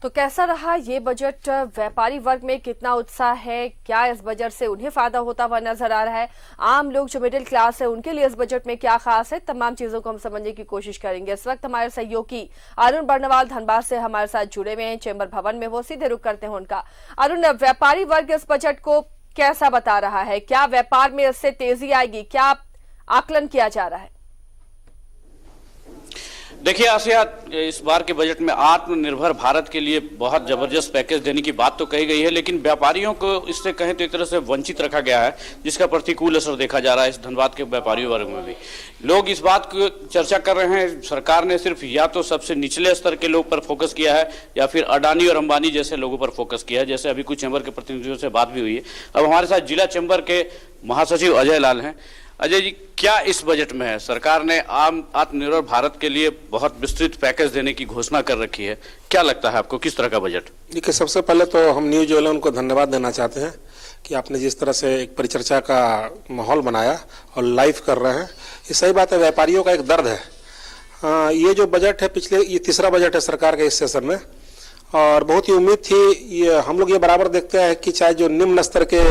तो कैसा रहा ये बजट? व्यापारी वर्ग में कितना उत्साह है? क्या इस बजट से उन्हें फायदा होता हुआ नजर आ रहा है? आम लोग जो मिडिल क्लास है उनके लिए इस बजट में क्या खास है? तमाम चीजों को हम समझने की कोशिश करेंगे। इस वक्त हमारे सहयोगी अरुण बर्नवाल धनबाद से हमारे साथ जुड़े हुए हैं चेंबर भवन में। वो सीधे रुख करते हैं उनका। अरुण, व्यापारी वर्ग इस बजट को कैसा बता रहा है? क्या व्यापार में इससे तेजी आएगी? क्या आकलन किया जा रहा है? देखिए आसिया, इस बार के बजट में आत्मनिर्भर भारत के लिए बहुत जबरदस्त पैकेज देने की बात तो कही गई है, लेकिन व्यापारियों को इससे कहें तो एक तरह से वंचित रखा गया है, जिसका प्रतिकूल असर देखा जा रहा है इस धनबाद के व्यापारी वर्ग में भी। लोग इस बात को चर्चा कर रहे हैं, सरकार ने सिर्फ या तो सबसे निचले स्तर के लोग पर फोकस किया है या फिर अडानी और अंबानी जैसे लोगों पर फोकस किया है। जैसे अभी कुछ चैम्बर के प्रतिनिधियों से बात भी हुई है। अब हमारे साथ जिला चैम्बर के महासचिव अजय लाल हैं। अजय जी, क्या इस बजट में है? सरकार ने आत्मनिर्भर भारत के लिए बहुत विस्तृत पैकेज देने की घोषणा कर रखी है। क्या लगता है आपको, किस तरह का बजट? देखिए, सबसे पहले तो हम न्यूज 11 को धन्यवाद देना चाहते हैं कि आपने जिस तरह से एक परिचर्चा का माहौल बनाया और लाइव कर रहे हैं। ये सही बात है, व्यापारियों का एक दर्द है। ये जो बजट है, ये तीसरा बजट है सरकार के इस सेशन में, और बहुत ही उम्मीद थी। हम लोग ये बराबर देखते हैं कि चाहे जो निम्न स्तर के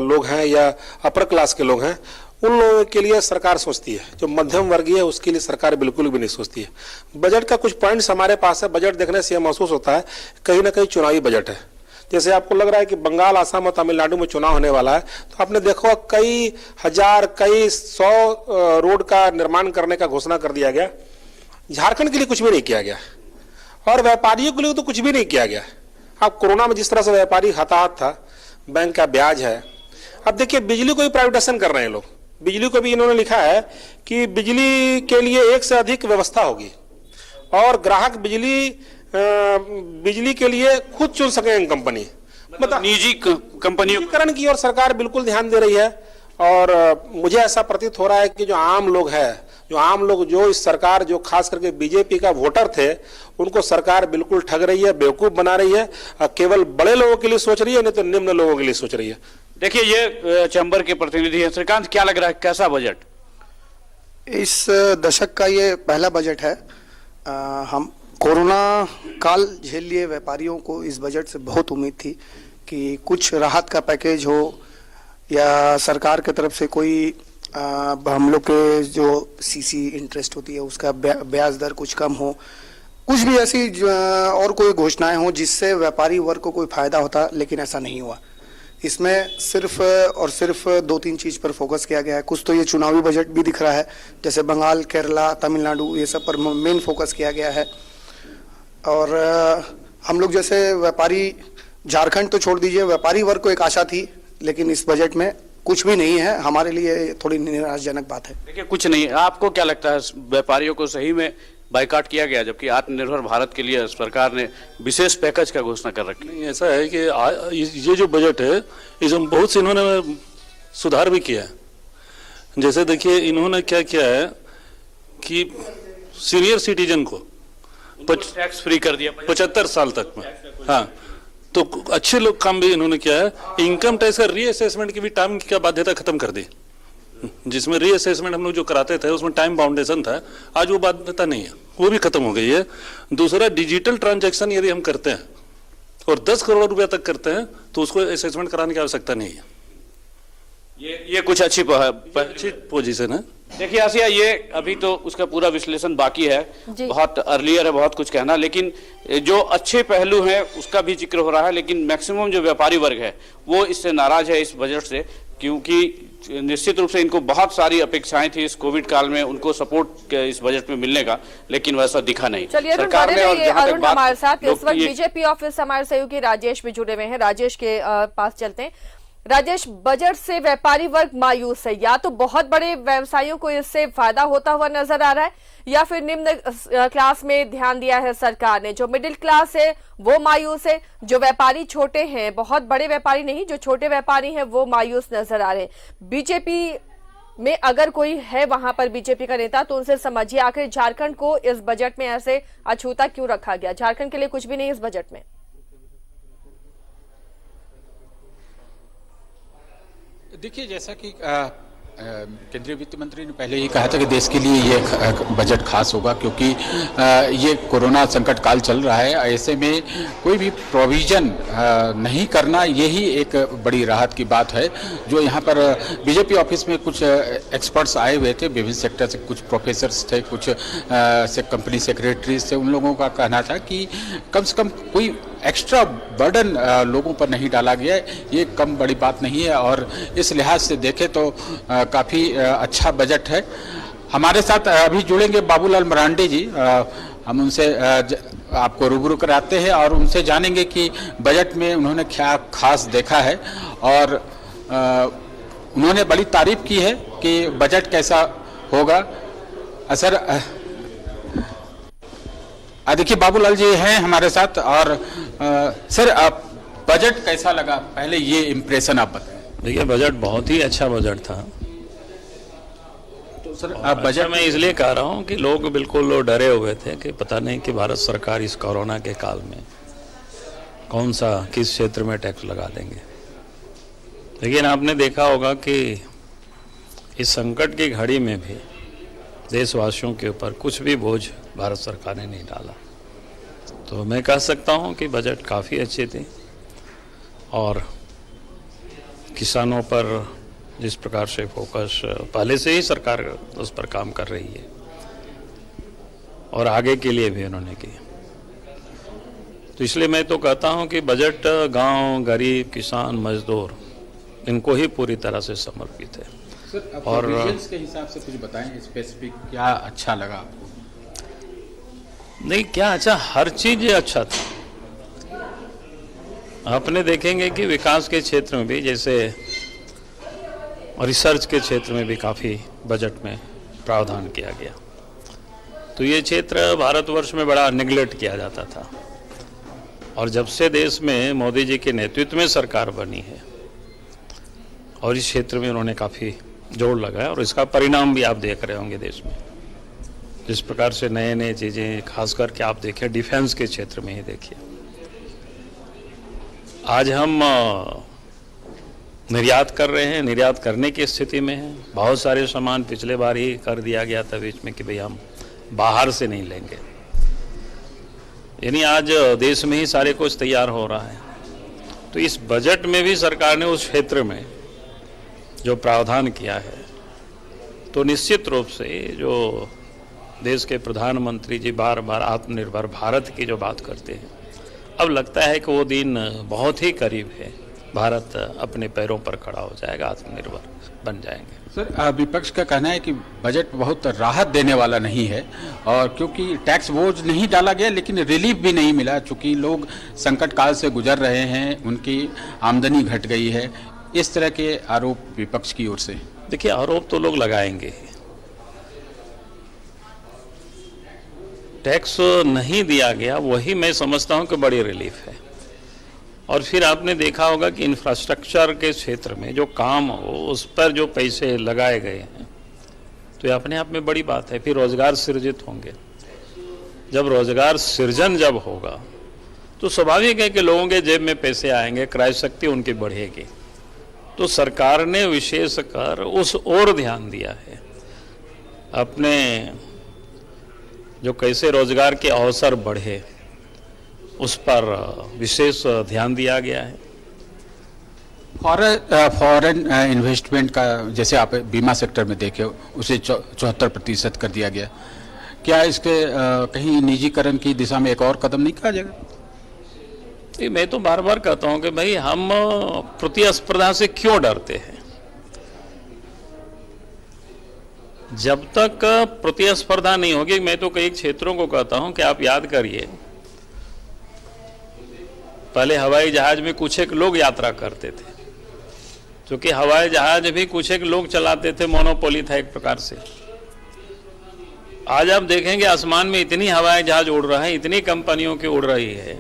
लोग हैं या अपर क्लास के लोग हैं, उन लोगों के लिए सरकार सोचती है। जो मध्यम वर्गीय है उसके लिए सरकार बिल्कुल भी नहीं सोचती है। बजट का कुछ पॉइंट्स हमारे पास है। बजट देखने से यह महसूस होता है कहीं ना कहीं चुनावी बजट है। जैसे आपको लग रहा है कि बंगाल, आसाम और तमिलनाडु में चुनाव होने वाला है, तो आपने देखो कई हजार, कई 100 रोड का निर्माण करने का घोषणा कर दिया गया। झारखंड के लिए कुछ भी नहीं किया गया और व्यापारियों के लिए तो कुछ भी नहीं किया गया। अब कोरोना में जिस तरह से व्यापारी हताहत था, बैंक का ब्याज है। अब देखिए, बिजली को भी प्राइवेटाइजेशन कर रहे हैं लोग। बिजली को भी इन्होंने लिखा है कि बिजली के लिए एक से अधिक व्यवस्था होगी और ग्राहक बिजली के लिए खुद चुन सकेंगे कंपनी। मतलब निजी कंपनियों की ओर सरकार बिल्कुल ध्यान दे रही है। और मुझे ऐसा प्रतीत हो रहा है कि जो आम लोग जो इस सरकार, जो खास करके बीजेपी का वोटर थे, उनको सरकार बिल्कुल ठग रही है, बेवकूफ बना रही है। केवल बड़े लोगों के लिए सोच रही है, नहीं तो निम्न लोगों के लिए सोच रही है। देखिए, ये चैम्बर के प्रतिनिधि हैं। श्रीकांत, क्या लग रहा है, कैसा बजट? इस दशक का ये पहला बजट है। हम कोरोना काल झेल लिए व्यापारियों को इस बजट से बहुत उम्मीद थी कि कुछ राहत का पैकेज हो या सरकार की तरफ से कोई हम लोग के जो सीसी इंटरेस्ट होती है उसका ब्याज दर कुछ कम हो, कुछ भी ऐसी और कोई घोषणाएं हो जिससे व्यापारी वर्ग को कोई फायदा होता, लेकिन ऐसा नहीं हुआ। इसमें सिर्फ और सिर्फ 2-3 चीज पर फोकस किया गया है। कुछ तो ये चुनावी बजट भी दिख रहा है, जैसे बंगाल, केरला, तमिलनाडु, ये सब पर मेन फोकस किया गया है। और हम लोग जैसे व्यापारी, झारखंड तो छोड़ दीजिए, व्यापारी वर्ग को एक आशा थी, लेकिन इस बजट में कुछ भी नहीं है। हमारे लिए थोड़ी निराशाजनक बात है। देखिए, कुछ नहीं है। आपको क्या लगता है, व्यापारियों को सही में बाइकाट किया गया, जबकि आत्मनिर्भर भारत के लिए सरकार ने विशेष पैकेज का घोषणा कर रखी? नहीं, ऐसा है कि ये जो बजट है, इसमें बहुत से इन्होंने सुधार भी किया है। जैसे देखिए, इन्होंने क्या किया है कि सीनियर सिटीजन को टैक्स फ्री कर दिया 75 साल तक में। हाँ, तो अच्छे लोग काम भी इन्होंने किया है। इनकम टैक्स का रीअसेसमेंट की भी टाइम की बाध्यता खत्म कर दी। जिसमें रीअसेसमेंट हम लोग जो कराते थे उसमें टाइम बाउंडेशन था, आज वो बाध्यता नहीं है, वो भी खत्म हो गई है। दूसरा, डिजिटल ट्रांजैक्शन यदि हम करते हैं और 10 करोड़ रुपया तक करते हैं तो उसको असेसमेंट कराने की आवश्यकता नहीं है। ये कुछ अच्छी पोजीशन है। देखिए आसिया, ये अभी तो उसका पूरा विश्लेषण बाकी है, बहुत अर्लियर है बहुत कुछ कहना, लेकिन जो अच्छे पहलू हैं उसका भी जिक्र हो रहा है। लेकिन मैक्सिमम जो व्यापारी वर्ग है वो इससे नाराज है, इस बजट से, क्योंकि निश्चित रूप से इनको बहुत सारी अपेक्षाएं थी इस कोविड काल में उनको सपोर्ट इस बजट में मिलने का, लेकिन वैसा दिखा नहीं। चलिए, सरकार ने अरुण हमारे साथ इस वक्त बीजेपी ऑफिस हमारे सहयोगी राजेश भी जुड़े हुए हैं। राजेश के पास चलते हैं। राजेश, बजट से व्यापारी वर्ग मायूस है, या तो बहुत बड़े व्यवसायियों को इससे फायदा होता हुआ नजर आ रहा है, या फिर निम्न क्लास में ध्यान दिया है सरकार ने। जो मिडिल क्लास है वो मायूस है, जो व्यापारी छोटे हैं, बहुत बड़े व्यापारी नहीं, जो छोटे व्यापारी हैं वो मायूस नजर आ रहे हैं। बीजेपी में अगर कोई है वहां पर बीजेपी का नेता, तो उनसे समझिए आखिर झारखंड को इस बजट में ऐसे अछूता क्यों रखा गया? झारखंड के लिए कुछ भी नहीं इस बजट में। देखिए, जैसा कि केंद्रीय वित्त मंत्री ने पहले ही कहा था कि देश के लिए ये बजट खास होगा, क्योंकि ये कोरोना संकट काल चल रहा है। ऐसे में कोई भी प्रोविजन नहीं करना, यही एक बड़ी राहत की बात है। जो यहाँ पर बीजेपी ऑफिस में कुछ एक्सपर्ट्स आए हुए थे, विभिन्न सेक्टर से कुछ प्रोफेसर्स थे, कुछ से कंपनी सेक्रेटरीज थे, उन लोगों का कहना था कि कम से कम कोई एक्स्ट्रा बर्डन लोगों पर नहीं डाला गया है। ये कम बड़ी बात नहीं है और इस लिहाज से देखें तो काफ़ी अच्छा बजट है। हमारे साथ अभी जुड़ेंगे बाबूलाल मरांडी जी, हम उनसे आपको रूबरू कराते हैं और उनसे जानेंगे कि बजट में उन्होंने क्या खास देखा है और उन्होंने बड़ी तारीफ की है कि बजट कैसा होगा। सर देखिए, बाबूलाल जी हैं हमारे साथ और सर बजट कैसा लगा, पहले ये इम्प्रेशन आप बताएं। देखिए, बजट बहुत ही अच्छा बजट था। तो सर आप बजट में इसलिए कह रहा हूँ कि लोग बिल्कुल डरे हुए थे कि पता नहीं कि भारत सरकार इस कोरोना के काल में कौन सा किस क्षेत्र में टैक्स लगा देंगे। लेकिन आपने देखा होगा कि इस संकट की घड़ी में भी देशवासियों के ऊपर कुछ भी बोझ भारत सरकार ने नहीं डाला। तो मैं कह सकता हूं कि बजट काफ़ी अच्छे थे और किसानों पर जिस प्रकार से फोकस पहले से ही सरकार उस पर काम कर रही है और आगे के लिए भी उन्होंने की, तो इसलिए मैं तो कहता हूं कि बजट गांव, गरीब, किसान, मजदूर इनको ही पूरी तरह से समर्पित है। और के हिसाब से कुछ बताएं स्पेसिफिक, क्या अच्छा लगा आपको? नहीं, क्या अच्छा, हर चीज अच्छा था। आपने देखेंगे कि विकास के क्षेत्र में भी, जैसे रिसर्च के क्षेत्र में भी काफ़ी बजट में प्रावधान किया गया। तो ये क्षेत्र भारतवर्ष में बड़ा निगलेक्ट किया जाता था और जब से देश में मोदी जी के नेतृत्व में सरकार बनी है और इस क्षेत्र में उन्होंने काफ़ी जोर लगाया और इसका परिणाम भी आप देख रहे होंगे देश में। जिस प्रकार से नए नए चीज़ें, खास करके आप देखें डिफेंस के क्षेत्र में ही देखिए, आज हम निर्यात कर रहे हैं, निर्यात करने की स्थिति में है। बहुत सारे सामान पिछले बार ही कर दिया गया था बीच में कि भाई हम बाहर से नहीं लेंगे, यानी आज देश में ही सारे कुछ तैयार हो रहा है। तो इस बजट में भी सरकार ने उस क्षेत्र में जो प्रावधान किया है, तो निश्चित रूप से जो देश के प्रधानमंत्री जी बार बार आत्मनिर्भर भारत की जो बात करते हैं, अब लगता है कि वो दिन बहुत ही करीब है। भारत अपने पैरों पर खड़ा हो जाएगा, आत्मनिर्भर बन जाएंगे। सर विपक्ष का कहना है कि बजट बहुत राहत देने वाला नहीं है और क्योंकि टैक्स बोझ नहीं डाला गया लेकिन रिलीफ भी नहीं मिला, चूंकि लोग संकट काल से गुजर रहे हैं, उनकी आमदनी घट गई है। इस तरह के आरोप विपक्ष की ओर से। देखिए, आरोप तो लोग लगाएंगे ही। टैक्स नहीं दिया गया, वही मैं समझता हूं कि बड़ी रिलीफ है। और फिर आपने देखा होगा कि इंफ्रास्ट्रक्चर के क्षेत्र में जो काम हो उस पर जो पैसे लगाए गए हैं, तो ये अपने आप में बड़ी बात है। फिर रोजगार सृजित होंगे। जब रोजगार सृजन जब होगा तो स्वाभाविक है कि लोगों के जेब में पैसे आएंगे, क्रय शक्ति उनकी बढ़ेगी। तो सरकार ने विशेषकर उस ओर ध्यान दिया है, अपने जो कैसे रोजगार के अवसर बढ़े उस पर विशेष ध्यान दिया गया है। फॉरेन इन्वेस्टमेंट का जैसे आप बीमा सेक्टर में देखे, उसे 74% कर दिया गया। क्या इसके कहीं निजीकरण की दिशा में एक और कदम नहीं कहा जाएगा? मैं तो बार बार कहता हूं कि भाई हम प्रतिस्पर्धा से क्यों डरते हैं। जब तक प्रतिस्पर्धा नहीं होगी, मैं तो कई क्षेत्रों को कहता हूं कि आप याद करिए, पहले हवाई जहाज में कुछ एक लोग यात्रा करते थे, क्योंकि हवाई जहाज भी कुछ एक लोग चलाते थे, मोनोपोली था एक प्रकार से। आज आप देखेंगे आसमान में इतनी हवाई जहाज उड़ रहा है, इतनी कंपनियों की उड़ रही है।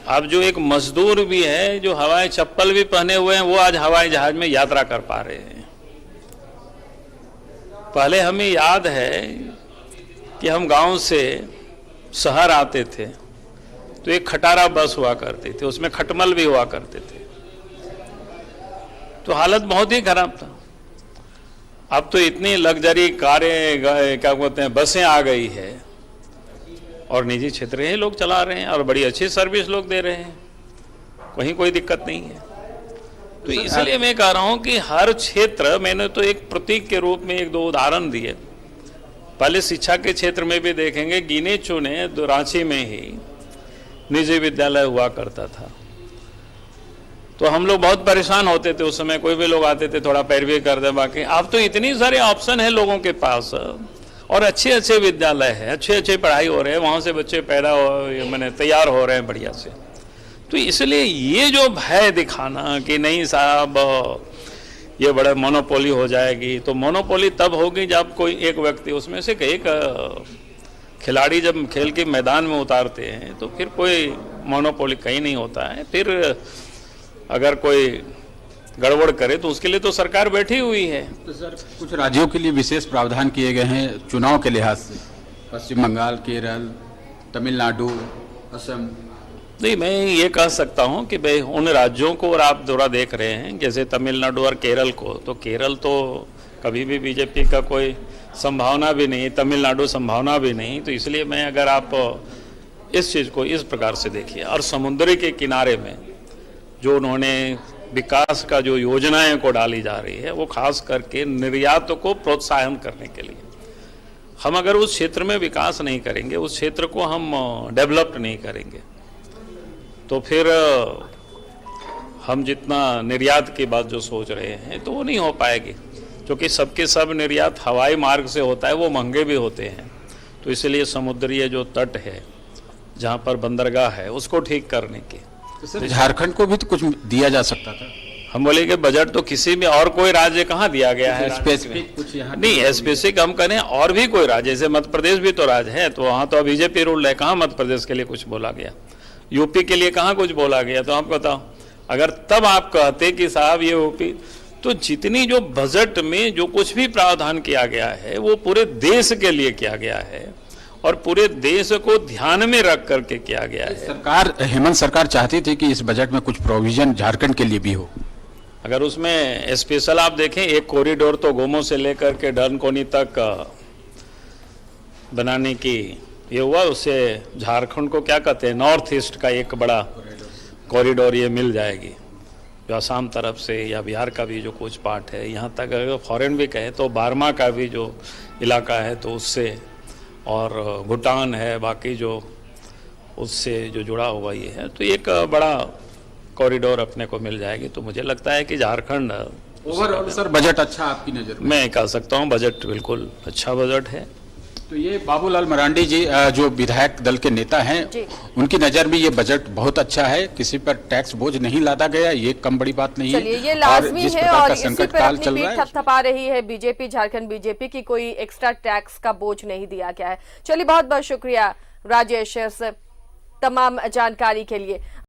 अब जो एक मजदूर भी है, जो हवाई चप्पल भी पहने हुए हैं, वो आज हवाई जहाज में यात्रा कर पा रहे हैं। पहले हमें याद है कि हम गांव से शहर आते थे तो एक खटारा बस हुआ करती थी, उसमें खटमल भी हुआ करते थे, तो हालत बहुत ही खराब था। अब तो इतनी लग्जरी कारें क्या बोलते हैं बसें आ गई है और निजी क्षेत्र के लोग चला रहे हैं और बड़ी अच्छी सर्विस लोग दे रहे हैं, कहीं कोई दिक्कत नहीं है। तो इसलिए मैं कह रहा हूं कि हर क्षेत्र, मैंने तो एक प्रतीक के रूप में एक दो उदाहरण दिए। पहले शिक्षा के क्षेत्र में भी देखेंगे, गिने चुने रांची में ही निजी विद्यालय हुआ करता था, तो हम लोग बहुत परेशान होते थे उस समय। कोई भी लोग आते थे थोड़ा पैरवी कर दे, बाकी अब तो इतनी सारे ऑप्शन है लोगों के पास और अच्छे अच्छे विद्यालय है, अच्छे अच्छे पढ़ाई हो रहे हैं, वहाँ से बच्चे पैदा हो मैंने तैयार हो रहे हैं बढ़िया से। तो इसलिए ये जो भय दिखाना कि नहीं साहब ये बड़ा मोनोपोली हो जाएगी, तो मोनोपोली तब होगी जब कोई एक व्यक्ति, उसमें से एक खिलाड़ी जब खेल के मैदान में उतारते हैं तो फिर कोई मोनोपोली कहीं नहीं होता है। फिर अगर कोई गड़बड़ करे तो उसके लिए तो सरकार बैठी हुई है। तो सर कुछ राज्यों के लिए विशेष प्रावधान किए गए हैं चुनाव के लिहाज से, पश्चिम बंगाल, केरल, तमिलनाडु, असम। नहीं, मैं ये कह सकता हूँ कि भाई उन राज्यों को, और आप थोड़ा देख रहे हैं जैसे तमिलनाडु और केरल को, तो केरल तो कभी भी बीजेपी का कोई संभावना भी नहीं, तमिलनाडु संभावना भी नहीं। तो इसलिए मैं, अगर आप इस चीज़ को इस प्रकार से देखिए, और समुद्री के किनारे में जो उन्होंने विकास का जो योजनाएं को डाली जा रही है, वो खास करके निर्यात को प्रोत्साहन करने के लिए। हम अगर उस क्षेत्र में विकास नहीं करेंगे, उस क्षेत्र को हम डेवलप्ड नहीं करेंगे, तो फिर हम जितना निर्यात की बात जो सोच रहे हैं तो वो नहीं हो पाएगी, क्योंकि सबके सब निर्यात हवाई मार्ग से होता है, वो महंगे भी होते हैं। तो इसलिए समुद्रीय जो तट है, जहाँ पर बंदरगाह है, उसको ठीक करने की। तो सर झारखंड को भी तो कुछ दिया जा सकता था। हम बोले कि बजट तो किसी में और कोई राज्य कहाँ दिया गया है स्पेसिफिक कुछ यहाँ नहीं, स्पेसिफिक हम करें और भी कोई राज्य, जैसे मध्य प्रदेश भी तो राज्य है, तो वहाँ तो बीजेपी रूल है, कहाँ मध्य प्रदेश के लिए कुछ बोला गया, यूपी के लिए कहाँ कुछ बोला गया। तो आप बताओ, अगर तब आप कहते कि साहब ये यूपी, तो जितनी जो बजट में जो कुछ भी प्रावधान किया गया है वो पूरे देश के लिए किया गया है और पूरे देश को ध्यान में रख करके किया गया है। सरकार, हेमंत सरकार चाहती थी कि इस बजट में कुछ प्रोविजन झारखंड के लिए भी हो। अगर उसमें स्पेशल आप देखें, एक कॉरिडोर तो गोमो से लेकर के डनकोनी तक बनाने की ये हुआ, उससे झारखंड को क्या कहते हैं, नॉर्थ ईस्ट का एक बड़ा कॉरिडोर ये मिल जाएगी, जो असम तरफ से या बिहार का भी जो कुछ पार्ट है, यहाँ तक अगर फॉरेन भी कहे तो बारमा का भी जो इलाका है तो उससे, और भूटान है, बाकी जो उससे जो जुड़ा हुआ ये है, तो एक बड़ा कॉरिडोर अपने को मिल जाएगी। तो मुझे लगता है कि झारखंड ओवरऑल सर बजट अच्छा आपकी नज़र में? मैं कह सकता हूँ बजट बिल्कुल अच्छा बजट है। तो ये बाबूलाल मरांडी जी जो विधायक दल के नेता हैं, उनकी नज़र में ये बजट बहुत अच्छा है, किसी पर टैक्स बोझ नहीं लादा गया, ये कम बड़ी बात नहीं है। ये लाजमी जिस है, प्रकार और का इसी संकट पर काल अपनी चल रहा पीठ है, थपथपा रही है बीजेपी, झारखंड बीजेपी की कोई एक्स्ट्रा टैक्स का बोझ नहीं दिया गया है। चलिए, बहुत बहुत शुक्रिया राजेश इस तमाम जानकारी के लिए।